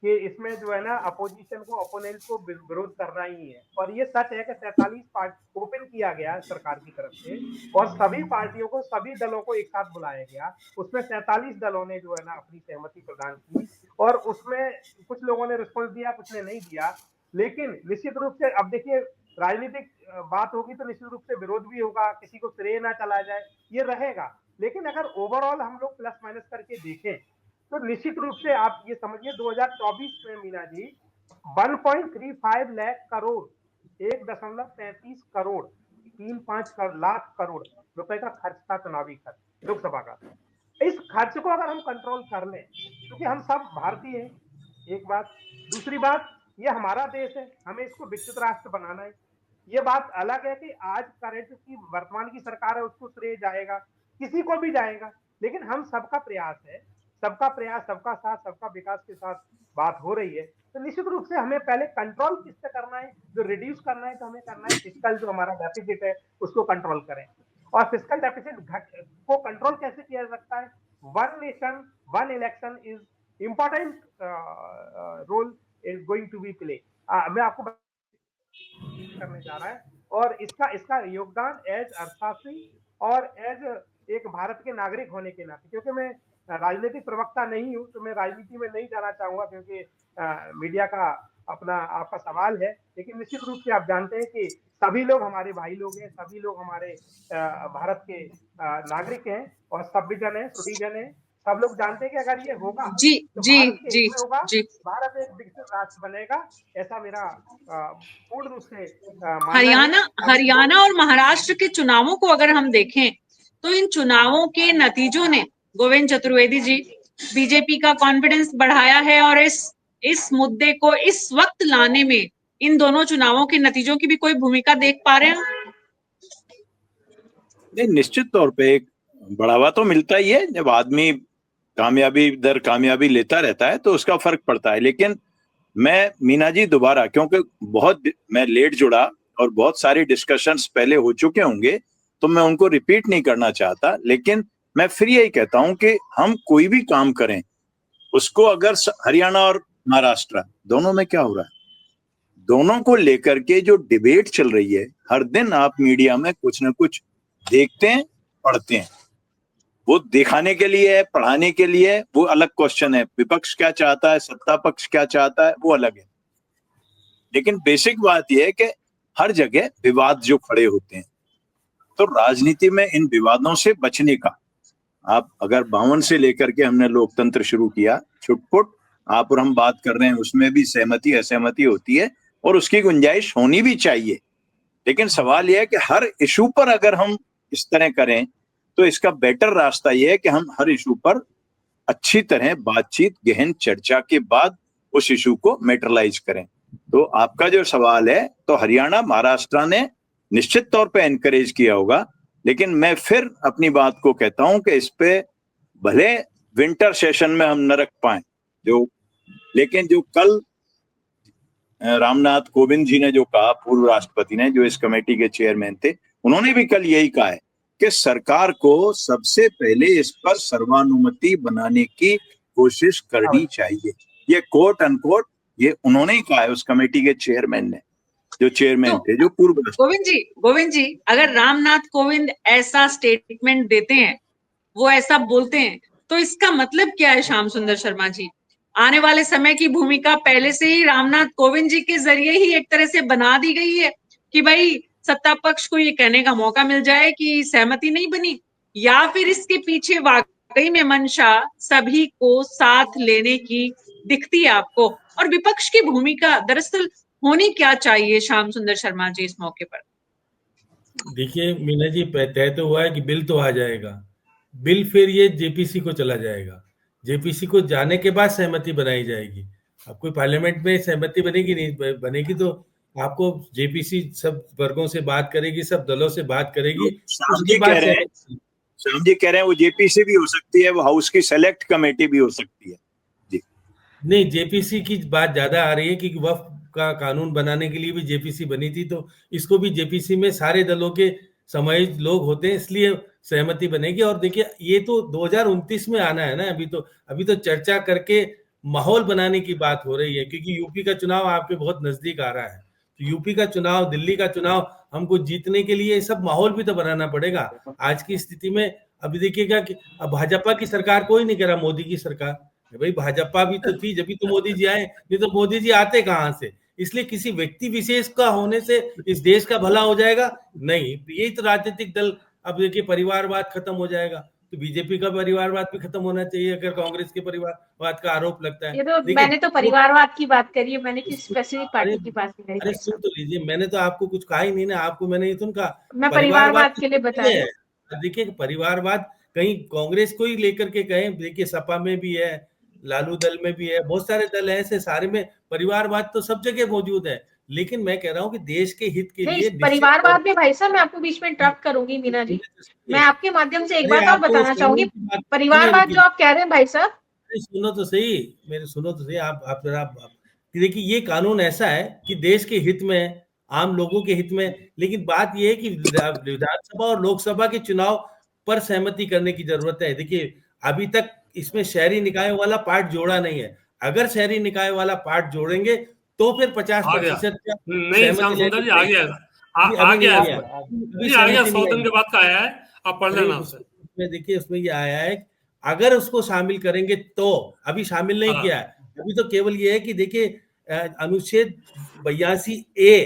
कि इसमें जो है ना, अपोजिशन को, ओपोनेंट को विरोध करना ही है। और ये सच है कि 43 पार्टी ओपन किया गया सरकार की तरफ से, और सभी पार्टियों को, सभी दलों को एक साथ बुलाया गया। उसमें 47 दलों ने जो है ना अपनी सहमति प्रदान की, और उसमें कुछ लोगों ने रिस्पॉन्स दिया, कुछ ने नहीं दिया। लेकिन निश्चित रूप से अब देखिए, राजनीतिक बात होगी तो निश्चित रूप से विरोध भी होगा, किसी को श्रेय ना चला जाए, ये रहेगा। लेकिन अगर ओवरऑल हम लोग प्लस माइनस करके देखें तो निश्चित रूप से आप ये समझिए 2024 में मीना जी 1.35 लाख करोड़, 1.33 करोड़, 3-5 लाख करोड़ रुपए का खर्च था, चुनावी खर्च लोकसभा का। इस खर्च को अगर हम कंट्रोल कर लें, क्योंकि हम सब भारतीय हैं, एक बात। दूसरी बात, ये हमारा देश है, हमें इसको विकसित राष्ट्र बनाना है। ये बात अलग है कि आज करंट की, वर्तमान की सरकार है, उसको श्रेय जाएगा, किसी को भी जाएगा, लेकिन हम सबका प्रयास है, सबका प्रयास, सबका साथ, सबका विकास के साथ बात हो रही है। तो निश्चित रूप से हमें पहले कंट्रोल किससे करना है, जो रिड्यूस करना है तो हमें करना है फिस्कल, जो हमारा डेफिसिट है उसको कंट्रोल करें। और फिस्कल डेफिसिट को कंट्रोल कैसे किया जा सकता है? One nation one election is important role is going to be play. मैं आपको करने जा रहा है, और इसका योगदान एज अर्थशास्त्री और एज एक भारत के नागरिक होने के नाते, क्योंकि मैं राजनीतिक प्रवक्ता नहीं हूं तो मैं राजनीति में नहीं जाना चाहूंगा, क्योंकि मीडिया का अपना आपका सवाल है। लेकिन निश्चित रूप से आप जानते हैं कि सभी लोग हमारे भाई लोग हैं, सभी लोग हमारे भारत के नागरिक हैं, और सभ्यजन है, सिटीजन है। सब लोग जानते हैं कि अगर ये होगा तो भारत एक विकसित राष्ट्र बनेगा, ऐसा मेरा पूर्ण रूप से
हरियाणा और महाराष्ट्र के चुनावों को अगर हम देखें तो इन चुनावों के नतीजों ने, गोविंद चतुर्वेदी जी, बीजेपी का कॉन्फिडेंस बढ़ाया है, और इस मुद्दे को इस वक्त लाने में इन दोनों चुनावों के नतीजों की भी कोई भूमिका देख पा रहे हैं?
नहीं, निश्चित तौर पे एक बढ़ावा तो मिलता ही है। जब आदमी कामयाबी दर कामयाबी लेता रहता है तो उसका फर्क पड़ता है। लेकिन मैं मीना जी दोबारा, क्योंकि बहुत मैं लेट जुड़ा और बहुत सारे डिस्कशंस पहले हो चुके होंगे, तो मैं उनको रिपीट नहीं करना चाहता, लेकिन मैं फिर यही कहता हूं कि हम कोई भी काम करें उसको अगर हरियाणा और महाराष्ट्र दोनों में क्या हो रहा है, दोनों को लेकर के जो डिबेट चल रही है, हर दिन आप मीडिया में कुछ ना कुछ देखते हैं, पढ़ते हैं, वो दिखाने के लिए है, पढ़ाने के लिए है, वो अलग क्वेश्चन है। विपक्ष क्या चाहता है, सत्ता पक्ष क्या चाहता है, वो अलग है। लेकिन बेसिक बात यह है कि हर जगह विवाद जो खड़े होते हैं, तो राजनीति में इन विवादों से बचने का, आप अगर 52 से लेकर के हमने लोकतंत्र शुरू किया, छुटपुट आप और हम बात कर रहे हैं, उसमें भी सहमति असहमति होती है और उसकी गुंजाइश होनी भी चाहिए। लेकिन सवाल यह है कि हर इशू पर अगर हम इस तरह करें तो इसका बेटर रास्ता यह है कि हम हर इशू पर अच्छी तरह बातचीत, गहन चर्चा के बाद उस इशू को मैटरलाइज करें। तो आपका जो सवाल है, तो हरियाणा महाराष्ट्र ने निश्चित तौर पे एनकरेज किया होगा, लेकिन मैं फिर अपनी बात को कहता हूं कि इस पे भले विंटर सेशन में हम न रख पाए लेकिन जो कल रामनाथ कोविंद जी ने जो कहा, पूर्व राष्ट्रपति ने, जो इस कमेटी के चेयरमैन थे, उन्होंने भी कल यही कहा है कि सरकार को सबसे पहले इस पर सर्वानुमति बनाने की कोशिश करनी चाहिए। ये कोट अनकोट ये उन्होंने ही कहा है, उस कमेटी के चेयरमैन ने, जो चेयरमैन थे, जो पूर्व
गोविंद जी, अगर रामनाथ कोविंद ऐसा स्टेटमेंट देते हैं, वो ऐसा बोलते हैं, तो इसका मतलब क्या है श्याम सुंदर शर्मा जी? आने वाले समय की भूमिका पहले से ही रामनाथ कोविंद जी के जरिए ही एक तरह से बना दी गई है कि भाई सत्ता पक्ष को ये कहने का मौका मिल जाए कि सहमति नहीं बनी, या फिर इसके पीछे वाकई में मंशा सभी को साथ लेने की दिखती है आपको? और विपक्ष की भूमिका दरअसल होनी क्या चाहिए श्याम सुंदर शर्मा जी इस मौके पर?
देखिए मीना जी, तय तो हुआ है कि बिल तो आ जाएगा, बिल फिर ये जेपीसी को चला जाएगा, जेपीसी को जाने के बाद सहमति बनाई जाएगी। अब कोई पार्लियामेंट में सहमति बनेगी नहीं बनेगी तो आपको जेपीसी सब वर्गों से बात करेगी, सब दलों से बात करेगी, उसके बाद
श्याम जी कह रहे हैं वो जेपीसी भी हो सकती है, वो हाउस की सेलेक्ट कमेटी भी हो सकती है जी।
नहीं, जेपीसी की बात ज्यादा आ रही है कि वक्फ का कानून बनाने के लिए भी जेपीसी बनी थी, तो इसको भी जेपीसी में सारे दलों के समाहित लोग होते हैं, इसलिए सहमति बनेगी। और देखिए ये तो 2029 में आना है ना, अभी तो चर्चा करके माहौल बनाने की बात हो रही है, क्योंकि यूपी का चुनाव आपके बहुत नजदीक आ रहा है, तो यूपी का चुनाव, दिल्ली का चुनाव हमको जीतने के लिए सब माहौल भी तो बनाना पड़ेगा। आज की स्थिति में अभी देखिएगा कि अब भाजपा की सरकार कोई नहीं कह रहा, मोदी की सरकार, भाई भाजपा भी तो थी जब भी तो मोदी जी आए, नहीं तो मोदी जी आते कहां से? इसलिए किसी व्यक्ति विशेष का होने से इस देश का भला हो जाएगा नहीं, यही तो राजनीतिक दल, अब देखिए परिवारवाद खत्म हो जाएगा, तो बीजेपी का परिवारवाद भी खत्म होना चाहिए अगर कांग्रेस के परिवारवाद का आरोप लगता है।
ये तो मैंने तो परिवारवाद की बात करी है, मैंने किसी स्पेसिफिक पार्टी की बात नहीं करी।
अरे सुन तो लीजिए, मैंने तो आपको कुछ कहा ही नहीं ना, आपको मैंने ये तुम कहा
मैं परिवारवाद के लिए बता रही हूं।
देखिए परिवारवाद कहीं कांग्रेस को ही लेकर के कहें, देखिए सपा में भी है, लालू दल में भी है, बहुत सारे दल हैं, ऐसे सारे में परिवारवाद तो सब जगह मौजूद है। लेकिन मैं कह रहा हूँ कि देश के हित के लिए
परिवारवाद में, भाई साहब मैं आपको बीच में इंटरप्ट करूंगी मीना जी, मैं आपके माध्यम से एक बात और बताना चाहूंगी। परिवारवाद जो आप कह रहे हैं भाई साहब,
सुनो तो सही, आप जरा देखिए, ये कानून ऐसा है कि देश के हित में, आम लोगों के हित में, लेकिन बात यह है कि विधानसभा और लोकसभा के चुनाव पर सहमति करने की जरूरत है। देखिए अभी तक इसमें शहरी निकाय वाला पार्ट जोड़ा नहीं है, अगर शहरी निकाय वाला पार्ट जोड़ेंगे तो फिर 50%
नहीं श्याम सुंदर जी आ गया 100 दिन के बाद का आया है, आप पढ़ लेना उसमें।
देखिए उसमें ये आया है, अगर उसको शामिल करेंगे तो, अभी शामिल नहीं किया है, अभी तो केवल ये है कि देखिए अनुच्छेद 82A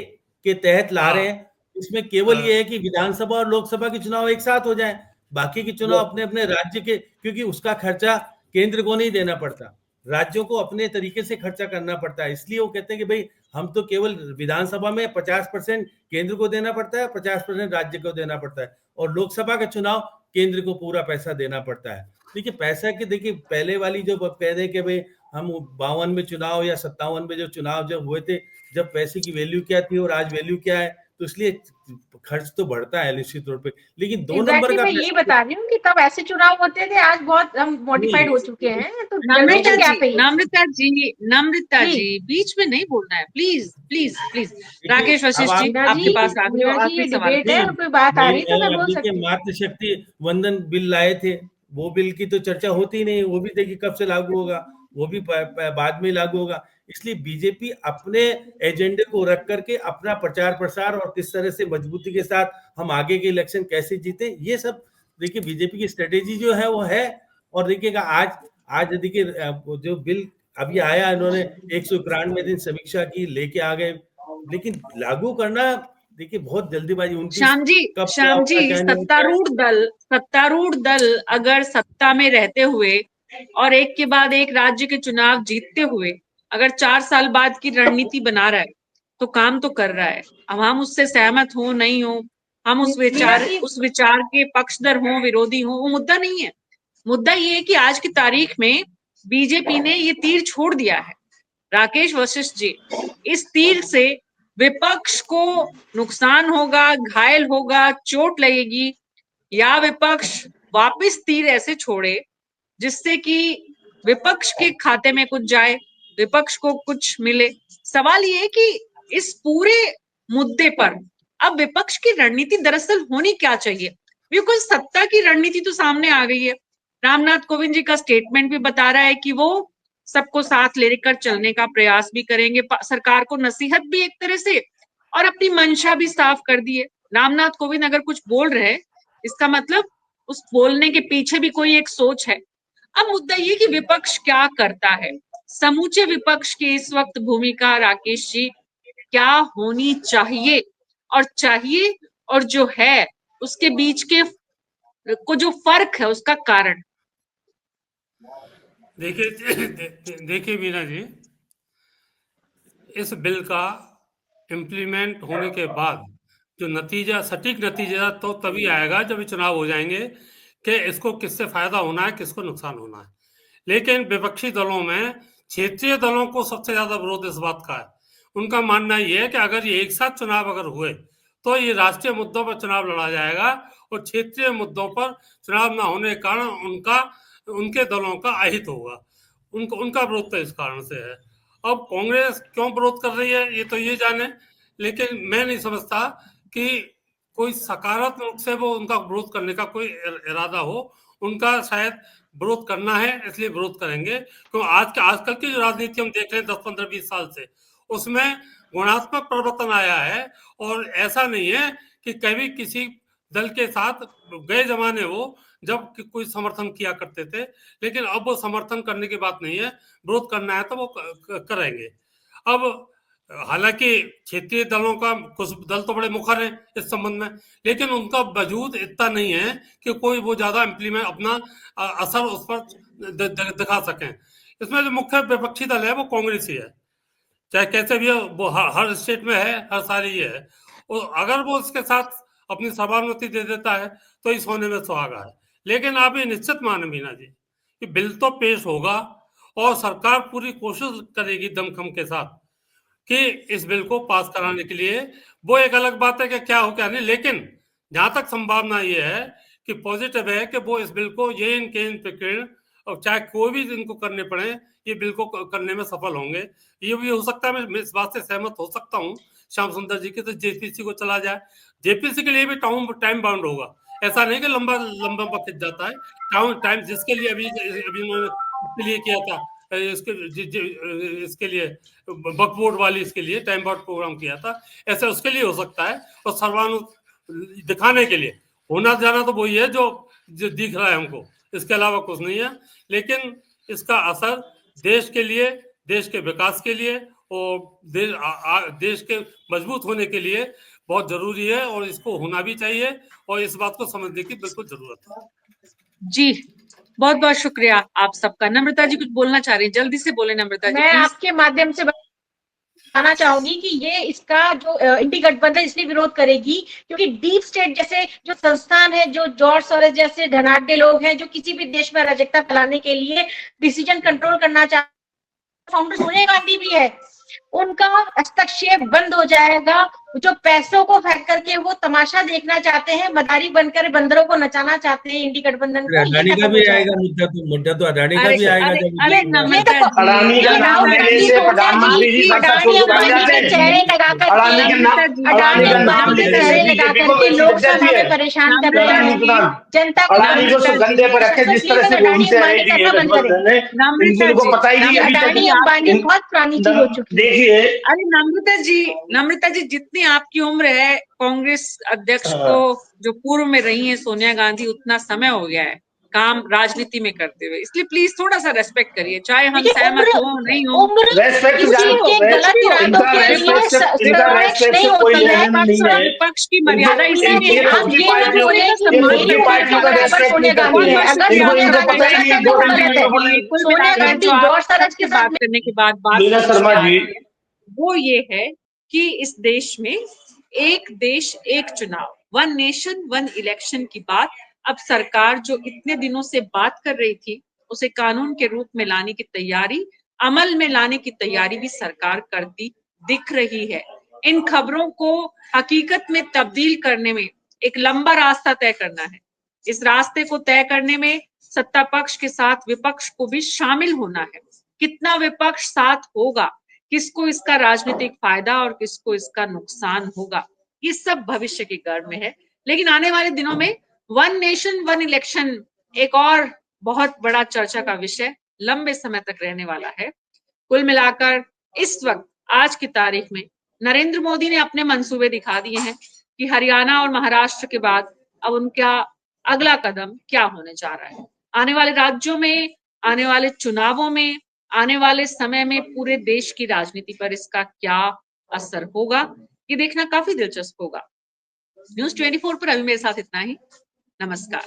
के तहत ला रहे हैं, इसमें केवल ये है कि विधानसभा और लोकसभा के चुनाव एक साथ हो जाए, बाकी के चुनाव अपने अपने राज्य के, क्योंकि उसका खर्चा केंद्र को नहीं देना पड़ता, राज्यों को अपने तरीके से खर्चा करना पड़ता है। इसलिए वो कहते हैं कि भाई हम तो केवल विधानसभा में 50% केंद्र को देना पड़ता है, 50% राज्य को देना पड़ता है, और लोकसभा का चुनाव केंद्र को पूरा पैसा देना पड़ता है। देखिए पैसा की, देखिए पहले वाली जो कह दे कि भाई हम 52 में चुनाव या 57 में जो चुनाव जब हुए थे, जब पैसे की वैल्यू क्या थी और आज वैल्यू क्या है, तो इसलिए खर्च तो बढ़ता है निश्चित तौर पे, लेकिन 2 नंबर का
मैं यही बता रही हूँ कि तब ऐसे चुनाव होते थे, आज बहुत हम मॉडिफाइड हो चुके हैं, तो
नम्रता
क्या
जी, नम्रता जी बीच में नहीं बोलना है, please please please. Rakesh Vashishtha ji, आपके पास आ गए, आखिरी सवाल।
है और कोई बात आ रही तो मैं बोल सकती हूँ।
मातृशक्ति वंदन बिल लाए थे, वो बिल की तो चर्चा होती नहीं, वो भी देखिए कब से लागू होगा, वो भी बाद में लागू होगा। इसलिए बीजेपी अपने एजेंडे को रख करके अपना प्रचार प्रसार और किस तरह से मजबूती के साथ हम आगे के इलेक्शन कैसे जीते, ये सब देखिए बीजेपी की स्ट्रेटेजी जो है वो है। और देखिएगा आज देखिए जो बिल अभी आया, इन्होंने 191 दिन समीक्षा की, लेके आ गए, लेकिन लागू करना देखिए बहुत जल्दीबाजी।
श्याम जी, सत्तारूढ़ दल अगर सत्ता में रहते हुए और एक के बाद एक राज्य के चुनाव जीतते हुए अगर 4 साल बाद की रणनीति बना रहा है तो काम तो कर रहा है। अब हम उससे सहमत हो नहीं हो, हम उस विचार के पक्षधर हो विरोधी हो, वो मुद्दा नहीं है। मुद्दा ये है कि आज की तारीख में बीजेपी ने ये तीर छोड़ दिया है। राकेश वशिष्ठ जी, इस तीर से विपक्ष को नुकसान होगा, घायल होगा, चोट लगेगी, या विपक्ष वापस तीर ऐसे छोड़े जिससे कि विपक्ष के खाते में कुछ जाए, विपक्ष को कुछ मिले। सवाल ये है कि इस पूरे मुद्दे पर अब विपक्ष की रणनीति दरअसल होनी क्या चाहिए, बिकॉज सत्ता की रणनीति तो सामने आ गई है। रामनाथ कोविंद जी का स्टेटमेंट भी बता रहा है कि वो सबको साथ लेकर चलने का प्रयास भी करेंगे, सरकार को नसीहत भी एक तरह से, और अपनी मंशा भी साफ कर दी है। रामनाथ कोविंद अगर कुछ बोल रहे हैं, इसका मतलब उस बोलने के पीछे भी कोई एक सोच है। अब मुद्दा ये कि विपक्ष क्या करता है, समूचे विपक्ष की इस वक्त भूमिका राकेश जी क्या होनी चाहिए, और जो है उसके बीच के को जो फर्क है उसका कारण।
देखिए मीना जी, इस बिल का इम्प्लीमेंट होने के बाद जो नतीजा, सटीक नतीजा तो तभी आएगा जब चुनाव हो जाएंगे कि इसको किससे फायदा होना है, किसको नुकसान होना है। लेकिन विपक्षी दलों में क्षेत्रीय दलों को सबसे ज्यादा विरोध इस बात का है। उनका मानना यह है कि अगर ये एक साथ चुनाव अगर हुए तो ये राष्ट्रीय मुद्दों पर चुनाव लड़ा जाएगा और क्षेत्रीय मुद्दों पर चुनाव न होने के कारण उनके दलों का अहित होगा। उनका विरोध तो इस कारण से है। अब कांग्रेस क्यों विरोध कर रही है ये तो ये जाने, लेकिन मैं नहीं समझता कि कोई सकारात्मक से वो उनका विरोध करने का कोई इरादा हो। उनका शायद विरोध करना है इसलिए विरोध करेंगे, क्योंकि आजकल की जो राजनीति हम देख रहे हैं 10, 15, 20 साल से, उसमें गुणात्मक परिवर्तन आया है। और ऐसा नहीं है कि कभी किसी दल के साथ गए जमाने वो जब कोई समर्थन किया करते थे, लेकिन अब वो समर्थन करने की बात नहीं है, विरोध करना है तो वो करेंगे। अब हालांकि क्षेत्रीय दलों का कुछ दल तो बड़े मुखर हैं इस संबंध में, लेकिन उनका वजूद इतना नहीं है कि कोई वो ज्यादा इम्प्लीमेंट अपना असर उस पर दिखा सकें। इसमें जो मुख्य विपक्षी दल है वो कांग्रेस ही है, चाहे कैसे भी हो, वो हर स्टेट में है, हर साल ही है। और अगर वो इसके साथ अपनी सर्वानुमति दे देता है तो इस होने में सुहागा है। लेकिन आप ये निश्चित माने मीना जी कि बिल तो पेश होगा और सरकार पूरी कोशिश करेगी दमखम के साथ कि इस बिल को पास कराने के लिए। वो एक अलग बात है कि क्या हो क्या नहीं, लेकिन जहां तक संभावना ये है कि पॉजिटिव है कि वो इस बिल को ये इनके और चाहे कोई भी इनको करने पड़े ये बिल को करने में सफल होंगे। ये भी हो सकता है, मैं इस बात से सहमत हो सकता हूँ श्याम सुंदर जी के, तो जेपीसी को चला जाए। जेपीसी के लिए भी टाइम बाउंड होगा, ऐसा नहीं कि लंबा खिंच जाता है। टाइम जिसके लिए अभी उन्होंने इसके लिए किया था, इसके लिए वक्फ बोर्ड वाली इसके लिए टाइम बाउंड प्रोग्राम किया था, ऐसे उसके लिए हो सकता है। और सर्वानुमति दिखाने के लिए होना जाना तो वही है जो दिख रहा है हमको, इसके अलावा कुछ नहीं है। लेकिन इसका असर देश के लिए, देश के विकास के लिए और देश के मजबूत होने के लिए बहुत जरूरी है और इसको होना भी चाहिए और इस बात को समझने की बिल्कुल जरूरत है।
जी बहुत बहुत शुक्रिया आप सबका। नम्रता जी कुछ बोलना चाह रही हैं, जल्दी से बोले नम्रता जी।
मैं आपके माध्यम से बताना चाहूंगी कि ये इसका जो इंडी गठबंधन इसलिए विरोध करेगी क्योंकि डीप स्टेट जैसे जो संस्थान है, जो जॉर्ज सोरोस जैसे धनाढ्य लोग हैं जो किसी भी देश में अराजकता फैलाने के लिए डिसीजन कंट्रोल करना चाहते, फाउंडर सोनिया गांधी भी है, उनका हस्तक्षेप बंद हो जाएगा जो पैसों को फेंक करके वो तमाशा देखना चाहते हैं, मदारी बनकर बंदरों को नचाना चाहते हैं इंडी गठबंधन को, ये
अडानी का
खत्म
भी
हो
आएगा
जाएगा।
मुद्दा तो अडानी का
अरे
भी आएगा
अरे
जब
अरे
ये
नम्रता
देखो,
अडानी का
जी,
नाम
राहुल
लेने
गांधी
से
सोनिया
प्रधानमंत्री जी
जी
संसद
अडानी
छोड़ कर
अंबानी
जाते
के
हैं।
चेहरे लगा
अडानी
करके,
का नाम
अडानी
का नाम
अंबानी के
लेने से
चेहरे लगा
बीजेपी को
करके
कैसी लग
लोकसभा
जाती
में
है?
परेशान कर रहे
अडानी को
हैं,
नाम
जनता को
अडानी को
नम्रता जी,
कंधे पर रखे जिस तरह से
अडानी
घूमते
अंबानी
रहे जी
करना बंद करें।
गठबंधन में,
नम्रता
इनको
जी,
पता ही नहीं
ये
अभी तक।
अडानी अंबानी बहुत पुरानी चीज हो चुकी है।
देखिए,
अरे नम्रता जी जितनी आपकी उम्र है, कांग्रेस अध्यक्ष को जो पूर्व में रही है सोनिया गांधी, उतना समय हो गया है काम राजनीति में करते हुए, इसलिए प्लीज थोड़ा सा रेस्पेक्ट करिए, चाहे हम
देखिए
सहमत हो नहीं हो।
उम्र
रेस्पेक्ट
किसी के गलत इरादों के लिए सर्वश्रेष्ठ नहीं होती है।
नहीं है।
विपक्ष की मर्यादा इसीलिए
ये
है
आप
छोटी
ये नहीं
पार्टियों
बोले कि
ये
मेरी
छोटी
उम्र
पार्टियों
के
का
बराबर
रेस्पेक्ट
सोनिया
नहीं
गांधी
करती
है।
है।
अगर
इनको
सोनिया
इनको
गांधी
पता ही
गलत
नहीं
है तो वो
दो
गलत है।
कुल
सोनिया
मिलाकर
गांधी
जो
गौर
आप
सरज के
बात
साथ
करने के बाद बात
मीना
समझ
शर्मा
में आ
जी,
रही है, वो ये है कि इस देश में एक देश एक चुनाव, वन नेशन वन इलेक्शन की बात अब सरकार जो इतने दिनों से बात कर रही थी, उसे कानून के रूप में लाने की तैयारी, अमल में लाने की तैयारी भी सरकार करती दिख रही है। इन खबरों को हकीकत में तब्दील करने में एक लंबा रास्ता तय करना है। इस रास्ते को तय करने में सत्ता पक्ष के साथ विपक्ष को भी शामिल होना है। कितना विपक्ष साथ होगा, किसको इसका राजनीतिक फायदा और किसको इसका नुकसान होगा, ये सब भविष्य के गर्भ में है। लेकिन आने वाले दिनों में वन नेशन वन इलेक्शन एक और बहुत बड़ा चर्चा का विषय लंबे समय तक रहने वाला है। कुल मिलाकर इस वक्त आज की तारीख में नरेंद्र मोदी ने अपने मंसूबे दिखा दिए हैं कि हरियाणा और महाराष्ट्र के बाद अब उनका अगला कदम क्या होने जा रहा है। आने वाले राज्यों में, आने वाले चुनावों में, आने वाले समय में पूरे देश की राजनीति पर इसका क्या असर होगा, ये देखना काफी दिलचस्प होगा। न्यूज़ 24 पर अभी मेरे साथ इतना ही। नमस्कार।